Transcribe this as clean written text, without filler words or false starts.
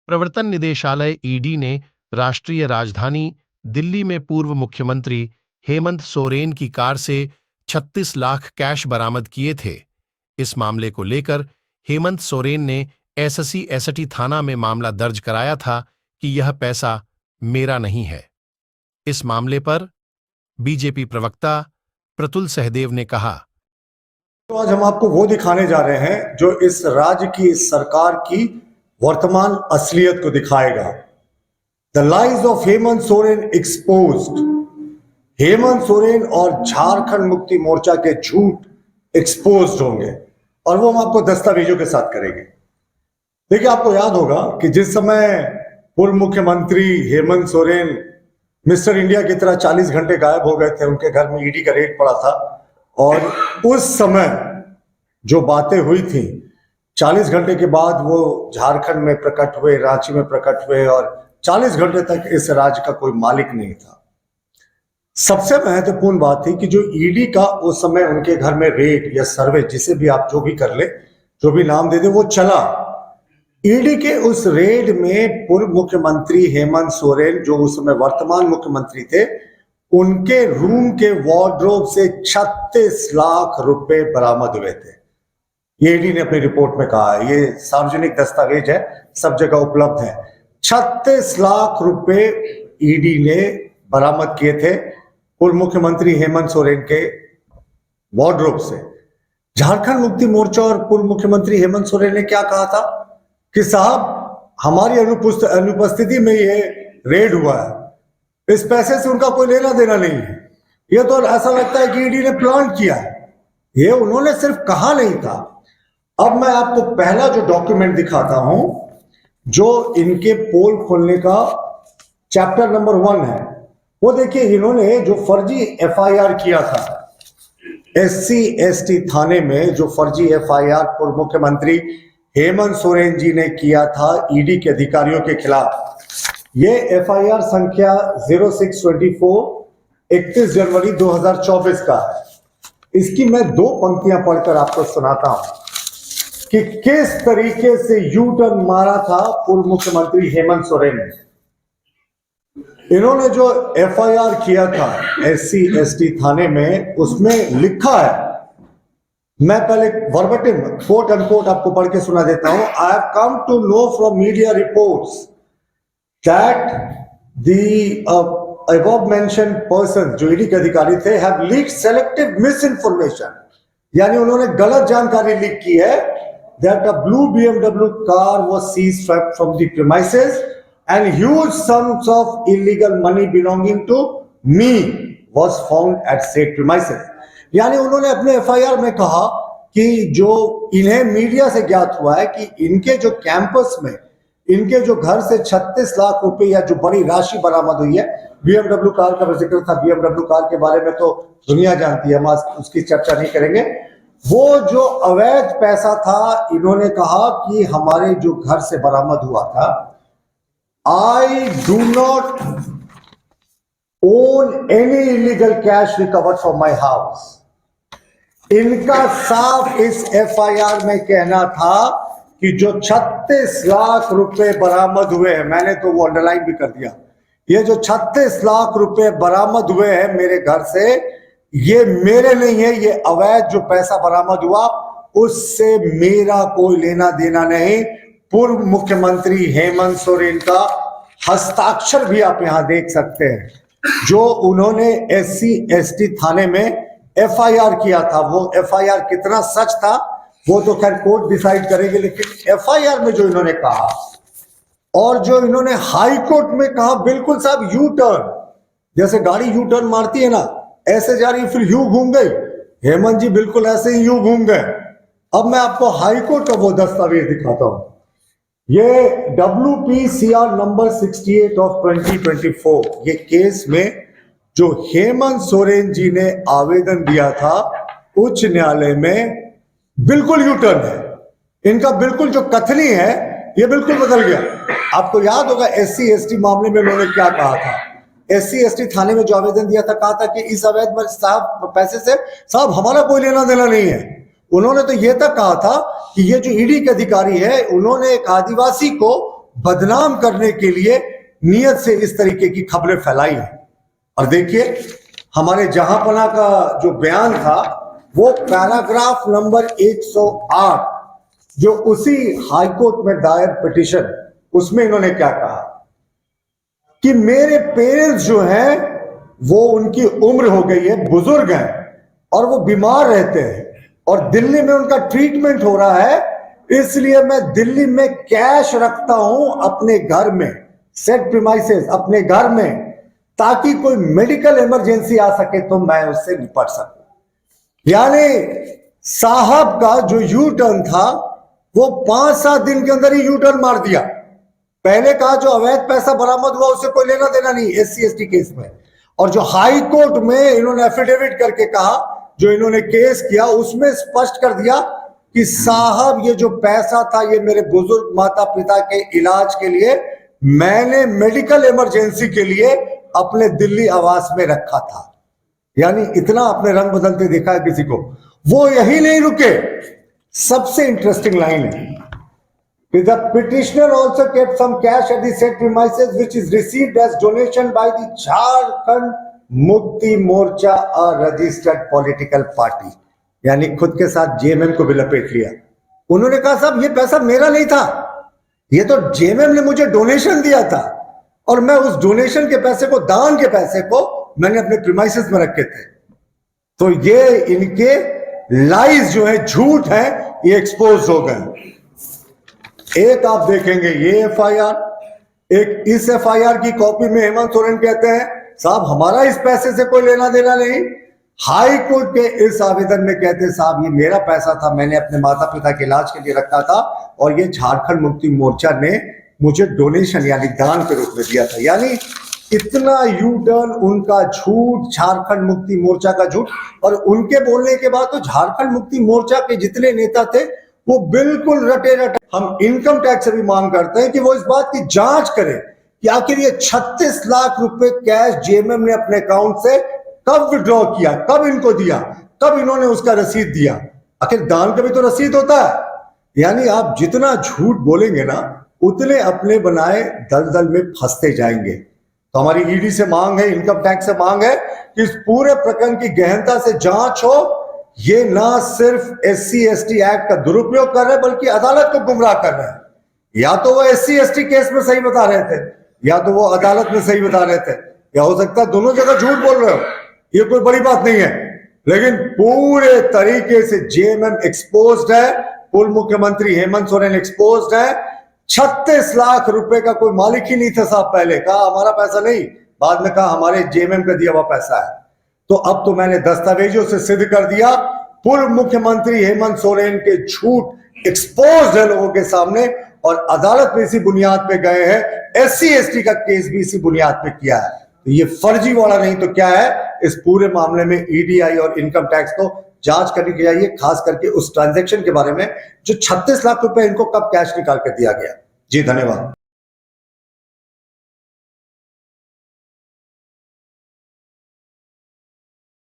प्रवर्तन निदेशालय ईडी ने राष्ट्रीय राजधानी दिल्ली में पूर्व मुख्यमंत्री हेमंत सोरेन की कार से 36 लाख कैश बरामद किए थे। इस मामले को लेकर हेमंत सोरेन ने एससी एसटी थाना में मामला दर्ज कराया था कि यह पैसा मेरा नहीं है। इस मामले पर बीजेपी प्रवक्ता प्रतुल सहदेव ने कहा, तो आज हम आपको वो दिखाने जा रहे हैं जो इस राज्य की, इस सरकार की वर्तमान असलियत को दिखाएगा। The lies of Hemant Soren exposed. Hemant Soren और झारखंड मुक्ति मोर्चा के झूठ एक्सपोज्ड होंगे और वो हम आपको दस्तावेजों के साथ करेंगे। देखिए, आपको याद होगा कि जिस समय पूर्व मुख्यमंत्री हेमंत सोरेन मिस्टर इंडिया की तरह 40 घंटे गायब हो गए थे, उनके घर में ईडी का रेड पड़ा था और उस समय जो बातें हुई थी, 40 घंटे के बाद वो झारखंड में प्रकट हुए, रांची में प्रकट हुए और 40 घंटे तक इस राज्य का कोई मालिक नहीं था। सबसे महत्वपूर्ण बात थी कि जो ईडी का उस समय उनके घर में रेड या सर्वे, जिसे भी आप जो भी कर ले, जो भी नाम दे दे, वो चला। ईडी के उस रेड में पूर्व मुख्यमंत्री हेमंत सोरेन, जो उस समय वर्तमान मुख्यमंत्री थे, उनके रूम के वार्डरोब से 36 लाख रुपए बरामद हुए थे। ये ईडी ने अपनी रिपोर्ट में कहा है, ये सार्वजनिक दस्तावेज है, सब जगह उपलब्ध है। 36 लाख रुपए ईडी ने बरामद किए थे पूर्व मुख्यमंत्री हेमंत सोरेन के वार्डरोब से। झारखंड मुक्ति मोर्चा और पूर्व मुख्यमंत्री हेमंत सोरेन ने क्या कहा था कि साहब, हमारी अनुपस्थिति में ये रेड हुआ है, इस पैसे से उनका कोई लेना देना नहीं है। ये तो ऐसा लगता है कि ईडी ने प्लान किया है, ये उन्होंने सिर्फ कहा नहीं था। अब मैं आपको पहला जो डॉक्यूमेंट दिखाता हूं, जो इनके पोल खोलने का चैप्टर नंबर 1 है। वो देखिए, इन्होंने जो फर्जी एफआईआर किया था एससी एसटी थाने में, जो फर्जी एफआईआर पूर्व मुख्यमंत्री हेमंत सोरेन जी ने किया था ईडी के अधिकारियों के खिलाफ, ये एफआईआर संख्या 0624 31 जनवरी 2024 का है। इसकी मैं 2 पंक्तियां पढ़कर आपको सुनाता हूं कि किस तरीके से यू टर्न मारा था पूर्व मुख्यमंत्री हेमंत सोरेन ने। इन्होंने जो एफआईआर किया था एससी एसटी थाने में, उसमें लिखा है, मैं पहले वर्बटिम कोट अनकोट आपको पढ़ के सुना देता हूं। I have come to know from media reports that the above mentioned persons, जो ईडी के अधिकारी थे, have leaked selective misinformation, यानी उन्होंने गलत जानकारी लीक की है, that a blue BMW car was seized from the premises and huge sums of illegal money belonging to me was found at said premises। यानी उन्होंने अपने एफआईआर में कहा कि जो इन्हें मीडिया से ज्ञात हुआ है कि इनके जो कैंपस में, इनके जो घर से 36 लाख रुपए या जो बड़ी राशि बरामद हुई है, BMW कार का जिक्र था, BMW कार के बारे में तो दुनिया जानती है, हम आज उसकी चर्चा नहीं करेंगे। वो जो अवैध पैसा था, इन्होंने कहा कि हमारे जो घर से बरामद हुआ था, I do not own any illegal cash recovered from my house। इनका साफ इस एफआईआर में कहना था कि जो 36 लाख रुपए बरामद हुए हैं, मैंने तो वो अंडरलाइन भी कर दिया, ये जो 36 लाख रुपए बरामद हुए हैं मेरे घर से, ये मेरे नहीं है, ये अवैध जो पैसा बरामद हुआ उससे मेरा कोई लेना देना नहीं। पूर्व मुख्यमंत्री हेमंत सोरेन का हस्ताक्षर भी आप यहां देख सकते हैं, जो उन्होंने एससी एसटी थाने में एफआईआर किया था। वो एफआईआर कितना सच था वो तो खैर कोर्ट डिसाइड करेंगे, लेकिन एफआईआर में जो इन्होंने कहा और जो इन्होंने हाई कोर्ट में कहा, बिल्कुल साहब यू टर्न, जैसे गाड़ी यू टर्न मारती है ना, ऐसे जा रही फिर यू घूम गई, हेमंत जी बिल्कुल ऐसे ही यू घूम गए। अब मैं आपको हाई कोर्ट का वो दस्तावेज दिखाता हूं। ये WPCR नंबर 68 ऑफ 2024, ये केस में जो हेमंत सोरेन जी ने आवेदन दिया था उच्च न्यायालय में, बिल्कुल यू टर्न है इनका, बिल्कुल जो कथनी है ये बिल्कुल बदल गया। आपको याद होगा एससी एसटी मामले में उन्होंने क्या कहा था, एससी एसटी थाने में जो आवेदन दिया था, कहा था कि इस अवैध साहब पैसे से साहब हमारा कोई लेना देना नहीं है। उन्होंने तो ये तक कहा था कि ये जो ईडी के अधिकारी है, उन्होंने एक आदिवासी को बदनाम करने के लिए नियत से इस तरीके की खबरें फैलाई हैं। और देखिए हमारे जहांपना का जो बयान था वो पैराग्राफ नंबर 108 जो उसी हाईकोर्ट में दायर पिटीशन, उसमें इन्होंने क्या कहा कि मेरे पेरेंट्स जो हैं वो उनकी उम्र हो गई है, बुजुर्ग हैं और वो बीमार रहते हैं और दिल्ली में उनका ट्रीटमेंट हो रहा है, इसलिए मैं दिल्ली में कैश रखता हूं अपने घर में, सेट प्रीमाइसेस अपने घर में, ताकि कोई मेडिकल इमरजेंसी आ सके तो मैं उससे निपट सकूं। यानी साहब का जो यू टर्न था वो 5-7 दिन के अंदर ही यू टर्न मार दिया। पहले कहा जो अवैध पैसा बरामद हुआ उससे कोई लेना देना नहीं SC/ST केस में, और जो हाई कोर्ट में इन्होंने एफिडेविट करके कहा, जो इन्होंने केस किया उसमें स्पष्ट कर दिया कि साहब ये जो पैसा था ये मेरे बुजुर्ग माता पिता के इलाज के लिए मैंने मेडिकल इमरजेंसी के लिए अपने दिल्ली आवास में रखा था। यानी इतना अपने रंग बदलते देखा है किसी को। वो यही नहीं रुके, सबसे इंटरेस्टिंग लाइन है, the petitioner also kept some cash at the said premises which is received as donation by the Jharkhand Mukti Morcha, a registered political party। यानी खुद के साथ JMM को भी लपेट लिया। उन्होंने कहा साहब ये पैसा मेरा नहीं था, ये तो JMM ने मुझे डोनेशन दिया था और मैं उस डोनेशन के पैसे को, दान के पैसे को मैंने अपने प्रीमाइसेस में रखे थे। तो ये इनके लाइज जो है, झूठ है, ये एक्सपोज हो गए। एक आप देखेंगे ये FIR, एक इस FIR की कॉपी में हेमंत सोरेन कहते हैं साहब हमारा इस पैसे से कोई लेना देना नहीं। हाई कोर्ट के इस आवेदन में कहते हैं साहब ये मेरा पैसा था, मैंने अपने माता पिता के इलाज के लिए रखा था और ये झारखंड मुक्ति मोर्चा ने मुझे डोनेशन यानी दान के रूप में दिया था। यानी इतना यू टर्न उनका झूठ, झारखंड मुक्ति मोर्चा का झूठ। और उनके बोलने के बाद तो झारखंड मुक्ति मोर्चा के जितने नेता थे वो बिल्कुल रटे रटे। हम इनकम टैक्स से भी मांग करते हैं कि वो इस बात की जांच करें कि आखिर ये 36 लाख रुपए कैश JMM ने अपने अकाउंट से कब विड्रॉ किया, कब इनको दिया, कब इन्होंने उसका रसीद दिया। आखिर दान का भी तो रसीद होता है। यानी आप जितना झूठ बोलेंगे ना उतने अपने बनाए दलदल में फंसते जाएंगे। तो हमारी ED से मांग है, इनकम टैक्स से मांग है कि इस पूरे प्रकरण की गहनता से जांच हो। ये ना सिर्फ SC/ST एक्ट का दुरुपयोग कर रहे हैं बल्कि अदालत को गुमराह कर रहे हैं। या तो वो SC/ST केस में सही बता रहे थे या तो वो अदालत में सही बता रहे थे, या हो सकता है दोनों जगह झूठ बोल रहे हो। ये कोई बड़ी बात नहीं है, लेकिन पूरे तरीके से JMM एक्सपोज्ड है, पूर्व मुख्यमंत्री हेमंत सोरेन एक्सपोज्ड है। 36 लाख रुपए का कोई मालिक ही नहीं था साहब। पहले कहा हमारा पैसा नहीं, बाद में कहा हमारे JMM का दिया हुआ पैसा है। तो अब तो मैंने दस्तावेजों से सिद्ध कर दिया पूर्व मुख्यमंत्री हेमंत सोरेन के झूठ एक्सपोज्ड है लोगों के सामने, और अदालत में इसी बुनियाद पे गए हैं। SC/ST का केस भी इसी बुनियाद पे किया है। तो ये फर्जी वाला नहीं तो क्या है, इस पूरे मामले में EDI और इनकम टैक्स को जांच करनी चाहिए, खास करके उस ट्रांजैक्शन के बारे में जो 36 लाख रुपए इनको कब कैश निकाल कर दिया गया। जी धन्यवाद।